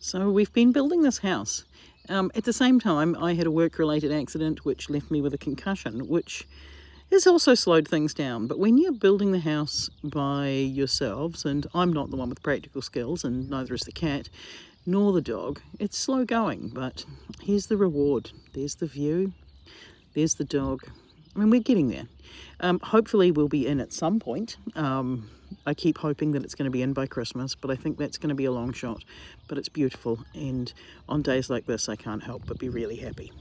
So we've been building this house. At the same time, I had a work-related accident which left me with a concussion, which has also slowed things down. But when you're building the house by yourselves, and I'm not the one with practical skills, and neither is the cat, nor the dog, it's slow going. But here's the reward. There's the view. There's the dog. I mean, we're getting there. Hopefully we'll be in at some point. I keep hoping that it's going to be in by Christmas, but I think that's going to be a long shot. But it's beautiful, and on days like this I can't help but be really happy.